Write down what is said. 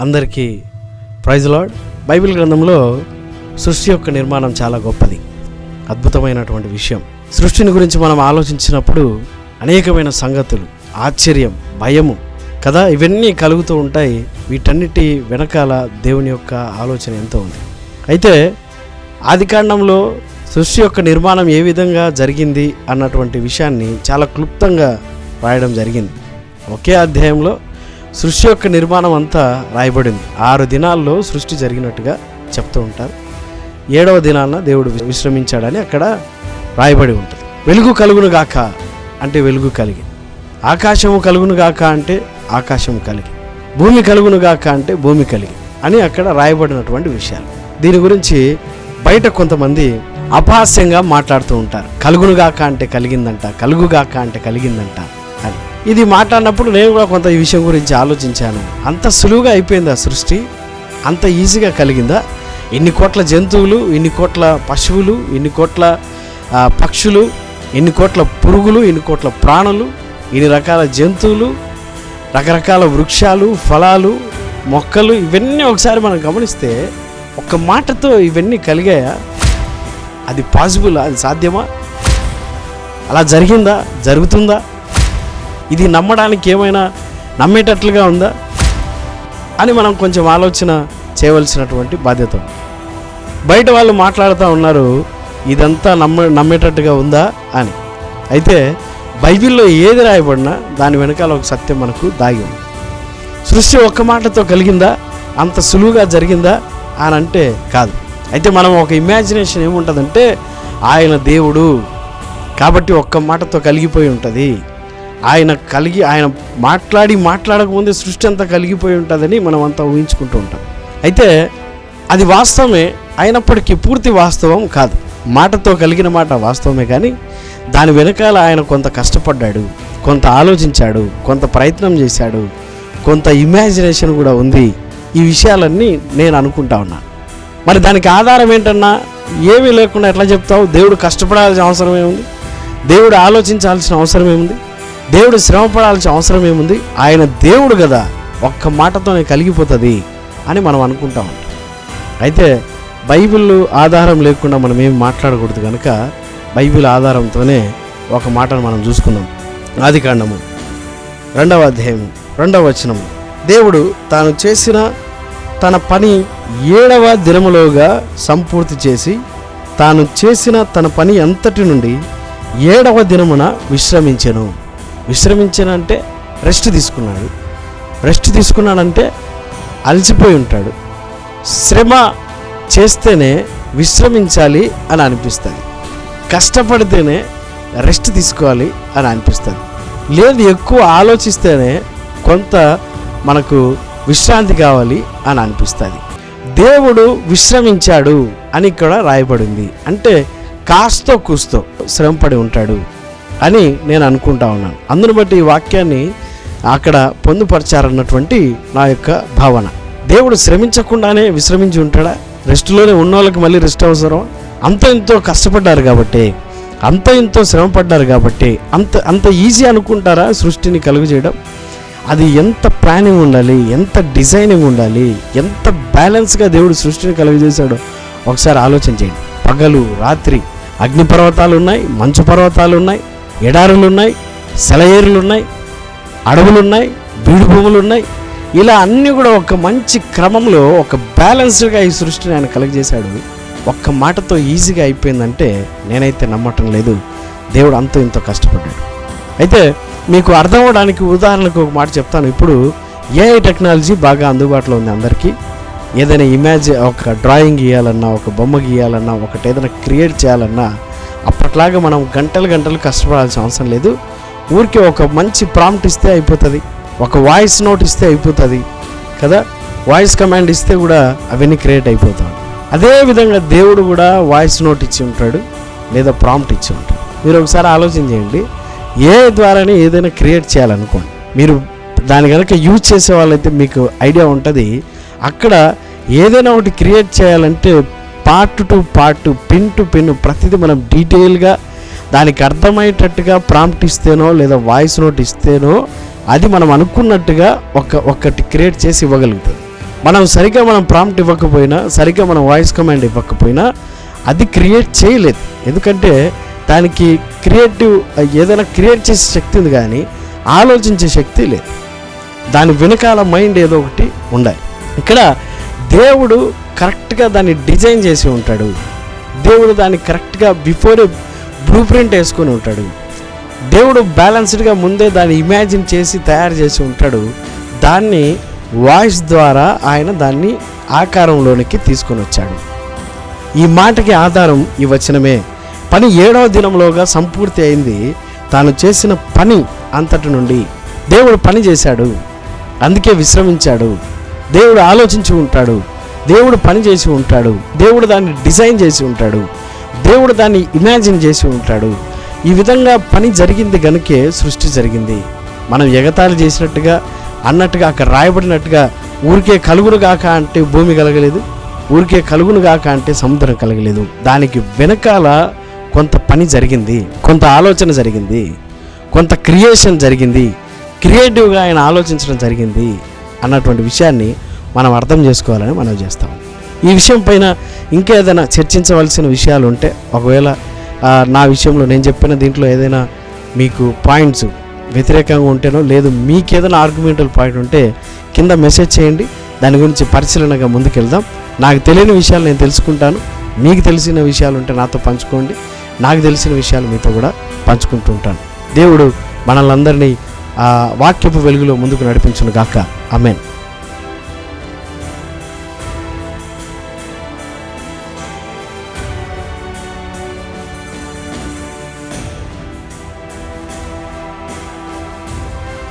అందరికీ praise lord. Bible గ్రంథంలో సృష్టి యొక్క నిర్మాణం చాలా గొప్పది, అద్భుతమైనటువంటి విషయం. సృష్టిని గురించి మనం ఆలోచించినప్పుడు అనేకమైన సంగతులు, ఆశ్చర్యం, భయము కదా, ఇవన్నీ కలుగుతూ ఉంటాయి. వీటన్నిటి వెనకాల దేవుని యొక్క ఆలోచన ఎంతో ఉంది. అయితే ఆదికాండంలో సృష్టి యొక్క నిర్మాణం ఏ విధంగా జరిగింది అన్నటువంటి విషయాన్ని చాలా క్లుప్తంగా రాయడం జరిగింది. ఒకే అధ్యాయంలో సృష్టి యొక్క నిర్మాణం అంతా రాయబడింది. 6 దినాల్లో సృష్టి జరిగినట్టుగా చెప్తూ ఉంటారు. 7వ దినాన దేవుడు విశ్రమించాడని అక్కడ రాయబడి ఉంటుంది. వెలుగు కలుగును గాక అంటే వెలుగు కలిగి, ఆకాశము కలుగును గాక అంటే ఆకాశము కలిగి, భూమి కలుగును గాక అంటే భూమి కలిగి అని అక్కడ రాయబడినటువంటి విషయాలు. దీని గురించి బయట కొంతమంది అపహాస్యంగా మాట్లాడుతూ ఉంటారు. కలుగునుగాక అంటే కలిగిందంట, కలుగుగాక అంటే కలిగిందంట అని. ఇది మాట్లాడినప్పుడు నేను కూడా కొంత ఈ విషయం గురించి ఆలోచించాను. అంత సులువుగా అయిపోయిందా సృష్టి? అంత ఈజీగా కలిగిందా? ఎన్ని కోట్ల జంతువులు, ఎన్ని కోట్ల పశువులు, ఎన్ని కోట్ల పక్షులు, ఎన్ని కోట్ల పురుగులు, ఎన్ని కోట్ల ప్రాణులు, ఎన్ని రకాల జంతువులు, రకరకాల వృక్షాలు, ఫలాలు, మొక్కలు, ఇవన్నీ ఒకసారి మనం గమనిస్తే ఒక్క మాటతో ఇవన్నీ కలిగాయా? అది పాసిబుల్? అది సాధ్యమా? అలా జరిగిందా? జరుగుతుందా? ఇది నమ్మడానికి ఏమైనా నమ్మేటట్లుగా ఉందా అని మనం కొంచెం ఆలోచన చేయవలసినటువంటి బాధ్యత. బయట వాళ్ళు మాట్లాడుతూ ఉన్నారు ఇదంతా నమ్మేటట్టుగా ఉందా అని. అయితే బైబిల్లో ఏది రాయబడినా దాని వెనకాల ఒక సత్యం మనకు దాగి ఉంది. సృష్టి ఒక్క మాటతో కలిగిందా? అంత సులువుగా జరిగిందా అని అంటే కాదు. అయితే మనం ఒక ఇమాజినేషన్ ఏముంటుందంటే ఆయన దేవుడు కాబట్టి ఒక్క మాటతో కలిగిపోయి ఉంటుంది, ఆయన మాట్లాడకముందే సృష్టి అంతా కలిగిపోయి ఉంటుందని మనం అంతా ఊహించుకుంటూ ఉంటాం. అయితే అది వాస్తవమే అయినప్పటికీ పూర్తి వాస్తవం కాదు. మాటతో కలిగిన మాట వాస్తవమే, కానీ దాని వెనకాల ఆయన కొంత కష్టపడ్డాడు, కొంత ఆలోచించాడు, కొంత ప్రయత్నం చేశాడు, కొంత ఇమాజినేషన్ కూడా ఉంది. ఈ విషయాలన్నీ నేను అనుకుంటా ఉన్నాను. మరి దానికి ఆధారం ఏంటన్నా? ఏమీ లేకుండా ఎట్లా చెప్తావు? దేవుడు కష్టపడాల్సిన అవసరం ఏముంది? దేవుడు ఆలోచించాల్సిన అవసరం ఏముంది? దేవుడు శ్రమ పడాల్సిన అవసరం ఏముంది? ఆయన దేవుడు కదా, ఒక్క మాటతోనే కలిగిపోతుంది అని మనం అనుకుంటా ఉంటాం. అయితే బైబిల్ ఆధారం లేకుండా మనం ఏం మాట్లాడకూడదు కనుక బైబిల్ ఆధారంతోనే ఒక మాటను మనం చూసుకుందాం. ఆదికాండము 2వ అధ్యాయము 2వ వచనము. దేవుడు తాను చేసిన తన పని 7వ దినములోగా సంపూర్తి చేసి తాను చేసిన తన పని అంతటి నుండి 7వ దినమున విశ్రమించెను. విశ్రమించానంటే రెస్ట్ తీసుకున్నాడు. రెస్ట్ తీసుకున్నాడంటే అలసిపోయి ఉంటాడు. శ్రమ చేస్తేనే విశ్రమించాలి అని అనిపిస్తుంది, కష్టపడితేనే రెస్ట్ తీసుకోవాలి అని అనిపిస్తుంది. లేదు ఎక్కువ ఆలోచిస్తేనే కొంత మనకు విశ్రాంతి కావాలి అని అనిపిస్తుంది. దేవుడు విశ్రమించాడు అని ఇక్కడ రాయబడింది. అంటే కాస్తో కూస్తో శ్రమపడి ఉంటాడు అని నేను అనుకుంటా ఉన్నాను. అందును బట్టి ఈ వాక్యాన్ని అక్కడ పొందుపరిచారన్నటువంటి నా యొక్క భావన. దేవుడు శ్రమించకుండానే విశ్రమించి ఉంటాడా? రెస్ట్లోనే ఉన్న వాళ్ళకి మళ్ళీ రెస్ట్ అవసరం? అంత ఎంతో కష్టపడ్డారు కాబట్టి, అంత ఎంతో శ్రమ పడ్డారు కాబట్టి అంత ఈజీ అనుకుంటారా సృష్టిని కలుగు చేయడం? అది ఎంత ప్లానింగ్ ఉండాలి, ఎంత డిజైనింగ్ ఉండాలి, ఎంత బ్యాలెన్స్గా దేవుడు సృష్టిని కలుగజేశాడో ఒకసారి ఆలోచన చేయండి. పగలు రాత్రి, అగ్నిపర్వతాలు ఉన్నాయి, మంచు పర్వతాలు ఉన్నాయి, ఎడారులు ఉన్నాయి, సెలయేరులు ఉన్నాయి, అడవులున్నాయి, బీడు భూములు ఉన్నాయి. ఇలా అన్నీ కూడా ఒక మంచి క్రమంలో ఒక బ్యాలెన్స్డ్గా ఈ సృష్టిని ఆయన కలుగజేశాడు. ఒక్క మాటతో ఈజీగా అయిపోయిందంటే నేనైతే నమ్మటం లేదు. దేవుడు అంతో ఇంతో కష్టపడ్డాడు. అయితే మీకు అర్థం అవ్వడానికి ఉదాహరణకు ఒక మాట చెప్తాను. ఇప్పుడు ఏఐ టెక్నాలజీ బాగా అందుబాటులో ఉంది అందరికీ. ఏదైనా ఒక డ్రాయింగ్ గీయాలన్నా, ఒక బొమ్మ గీయాలన్నా, ఒకటి ఏదైనా క్రియేట్ చేయాలన్నా అప్పట్లాగా మనం గంటలు కష్టపడాల్సిన అవసరం లేదు. ఊరికే ఒక మంచి ప్రాంప్ట్ ఇస్తే అయిపోతుంది, ఒక వాయిస్ నోట్ ఇస్తే అయిపోతుంది కదా. వాయిస్ కమాండ్ ఇస్తే కూడా అవన్నీ క్రియేట్ అయిపోతాయి. అదేవిధంగా దేవుడు కూడా వాయిస్ నోట్ ఇచ్చి ఉంటాడు, లేదా ప్రాంప్ట్ ఇచ్చి ఉంటాడు. మీరు ఒకసారి ఆలోచన చేయండి. ఏ ద్వారానే ఏదైనా క్రియేట్ చేయాలనుకోండి, మీరు దాని కనుక యూజ్ చేసే వాళ్ళైతే మీకు ఐడియా ఉంటుంది. అక్కడ ఏదైనా ఒకటి క్రియేట్ చేయాలంటే part to part, pin to pin ప్రతిదీ మనం డీటెయిల్గా దానికి అర్థమయ్యేటట్టుగా ప్రాంప్ట్ ఇస్తేనో లేదా వాయిస్ నోట్ ఇస్తేనో అది మనం అనుకున్నట్టుగా ఒకటి క్రియేట్ చేసి ఇవ్వగలుగుతుంది. మనం ప్రాంప్ట్ ఇవ్వకపోయినా, సరిగ్గా మనం వాయిస్ కమాండ్ ఇవ్వకపోయినా అది క్రియేట్ చేయలేదు. ఎందుకంటే దానికి ఏదైనా క్రియేట్ చేసే శక్తి ఉంది కానీ ఆలోచించే శక్తి లేదు. దాని వెనకాల మైండ్ ఏదో ఒకటి ఉండాలి. ఇక్కడ దేవుడు కరెక్ట్గా దాన్ని డిజైన్ చేసి ఉంటాడు. దేవుడు దాన్ని కరెక్ట్గా బిఫోరే బ్లూ ప్రింట్ వేసుకొని ఉంటాడు. దేవుడు బ్యాలెన్స్డ్గా ముందే దాన్ని ఇమాజిన్ చేసి తయారు చేసి ఉంటాడు. దాన్ని వాయిస్ ద్వారా ఆయన దాన్ని ఆకారంలోనికి తీసుకొని వచ్చాడు. ఈ మాటకి ఆధారం ఈ వచనమే. పని 7వ దినంలోగా సంపూర్తి అయింది. తాను చేసిన పని అంతటి నుండి దేవుడు పని చేశాడు, అందుకే విశ్రమించాడు. దేవుడు ఆలోచించి ఉంటాడు, దేవుడు పని చేసి ఉంటాడు, దేవుడు దాన్ని డిజైన్ చేసి ఉంటాడు, దేవుడు దాన్ని ఇమాజిన్ చేసి ఉంటాడు. ఈ విధంగా పని జరిగింది గనుకే సృష్టి జరిగింది. మనం ఎగతాళి చేసినట్టుగా అన్నట్టుగా అక్కడ రాయబడినట్టుగా ఊరికే కలుగునుగాక అంటే భూమి కలగలేదు, ఊరికే కలుగునుగాక అంటే సముద్రం కలగలేదు. దానికి వెనకాల కొంత పని జరిగింది, కొంత ఆలోచన జరిగింది, కొంత క్రియేషన్ జరిగింది, క్రియేటివ్గా ఆయన ఆలోచించడం జరిగింది అన్నటువంటి విషయాన్ని మనం అర్థం చేసుకోవాలని మనం చేస్తాం. ఈ విషయం పైన ఇంకా ఏదైనా చర్చించవలసిన విషయాలు ఉంటే, ఒకవేళ నా విషయంలో నేను చెప్పిన దీంట్లో ఏదైనా మీకు పాయింట్స్ వ్యతిరేకంగా ఉంటేనో, లేదు మీకు ఏదైనా ఆర్గ్యుమెంటల్ పాయింట్ ఉంటే కింద మెసేజ్ చేయండి. దాని గురించి పరిశీలనగా ముందుకెళ్దాం. నాకు తెలియని విషయాలు నేను తెలుసుకుంటాను, మీకు తెలిసిన విషయాలు ఉంటే నాతో పంచుకోండి, నాకు తెలిసిన విషయాలు మీతో కూడా పంచుకుంటూ ఉంటాను. దేవుడు మనల్ని అందరినీ వాక్యపు వెలుగులో ముందుకు నడిపించును గాక. ఆమేన్.